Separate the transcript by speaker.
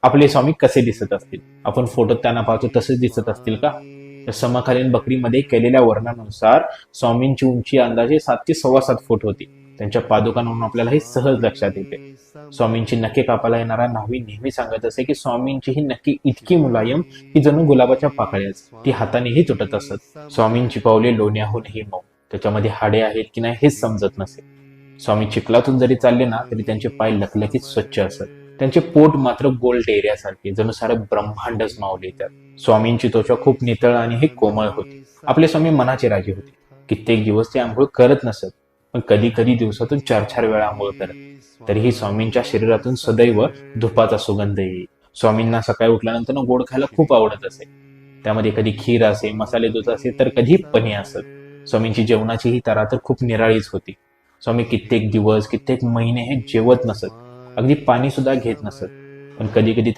Speaker 1: आपले स्वामी कसे दिसत असतील? आपण फोटोत त्यांना पाहतो तसेच दिसत असतील का? तर समकालीन बकरीमध्ये केलेल्या वर्णनानुसार स्वामींची उंची अंदाजे 7 ते 7.25 फूट होती. त्यांच्या पादुकांवरून आपल्याला हे सहज लक्षात येते. स्वामींची नखे कापायला येणारा न्हावी नेहमी सांगत असे की स्वामींची ही नक्की इतकी मुलायम की जणू गुलाबाच्या पाकळ्याच, ती हातानेही तुटत असत. स्वामींची पावले लोण्याहूनही मऊ, त्याच्यामध्ये हाडे आहेत की नाही हेच समजत नसे. स्वामी चिखलातून जरी चालले ना तरी त्यांचे पाय लखलखीत स्वच्छ असत. त्यांचे पोट मात्र गोल डेऱ्यासारखे, जणू सारं ब्रह्मांडच मावले त्यात. स्वामींची त्वचा खूप नितळ आणि हे कोमळ होती. आपले स्वामी मनाचे राजे होते. कित्येक दिवस ते आंघोळ करत नसत, पण कधी कधी दिवसातून 4-4 वेळा आंघोळ करत. तरीही स्वामींच्या शरीरातून सदैव धुपाचा सुगंध येई. स्वामींना सकाळी उठल्यानंतर गोड खायला खूप आवडत असे. त्यामध्ये कधी खीर असे, मसाले दूध असे, तर कधी पनीर असत. स्वामींची जेवणाची ही तऱ्हा तर खूप निराळीच होती. स्वामी कित्येक दिवस, कित्येक महिने हे जेवत नसत, अगदी पाणी सुद्धा घेत नसत. पण कधी कधी